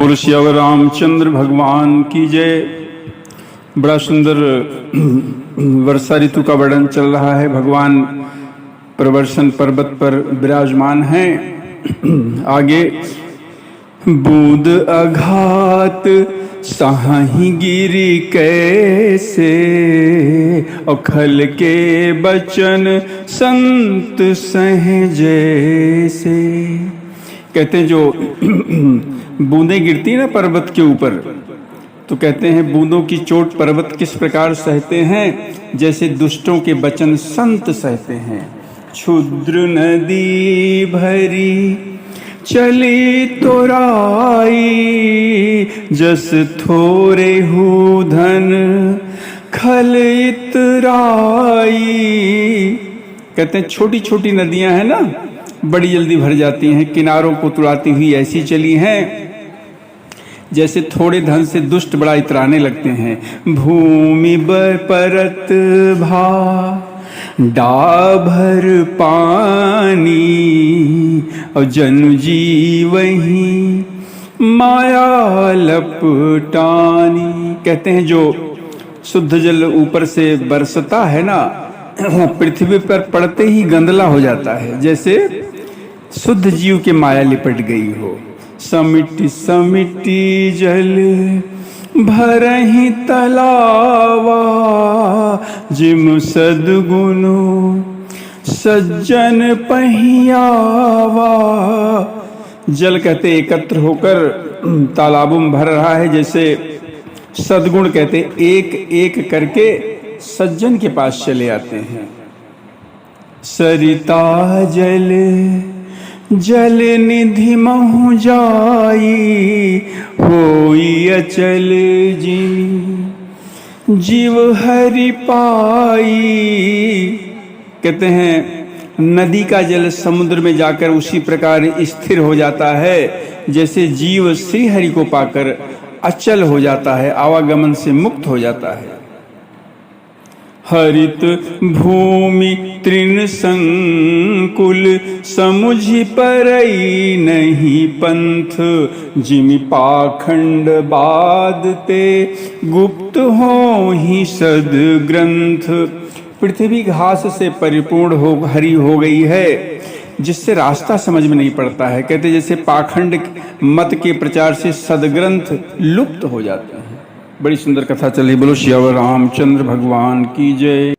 बोलो सियावर रामचंद्र भगवान की जय। बड़ा सुंदर वर्षा ऋतु का वर्णन चल रहा है। भगवान प्रवर्षण पर्वत पर विराजमान हैं। आगे बूंद अघात साही गिरी कैसे, और खल के बचन संत सह जैसे। कहते हैं जो बूंदें गिरती है ना पर्वत के ऊपर, तो कहते हैं बूंदों की चोट पर्वत किस प्रकार सहते हैं, जैसे दुष्टों के वचन संत सहते हैं। क्षुद्र नदी भरी चली तोराई, जस थोरे हु धन खल इतराई। कहते हैं छोटी छोटी नदियां हैं ना, बड़ी जल्दी भर जाती हैं, किनारों को तुड़ाती हुई ऐसी चली हैं जैसे थोड़े धन से दुष्ट बड़ा इतराने लगते हैं। भूमि परत भा डाभर पानी, और जनु जीवही माया लपटानी। कहते हैं जो शुद्ध जल ऊपर से बरसता है ना, पृथ्वी पर पड़ते ही गंदला हो जाता है, जैसे शुद्ध जीव के माया लिपट गई हो। समिटी समिटी जल भरहि तलावा, जिम सद्गुनु सज्जन पहियावा। जल कहते एकत्र होकर तालाबों में भर रहा है, जैसे सद्गुण कहते एक एक करके सज्जन के पास चले आते हैं। सरिता जल जल निधि महु जाई, होई अचल जीव हरि पाई। कहते हैं नदी का जल समुद्र में जाकर उसी प्रकार स्थिर हो जाता है, जैसे जीव श्री हरि को पाकर अचल हो जाता है, आवागमन से मुक्त हो जाता है। हरित भूमि तृण संकुल, समुझि परई नहीं पंथ, जिमि पाखंड बादते गुप्त हो ही सद ग्रंथ। पृथ्वी घास से परिपूर्ण हो हरी हो गई है, जिससे रास्ता समझ में नहीं पड़ता है। कहते जैसे पाखंड मत के प्रचार से सदग्रंथ लुप्त हो जाते हैं। बड़ी सुंदर कथा चली। बोलो सियावर रामचंद्र भगवान की जय।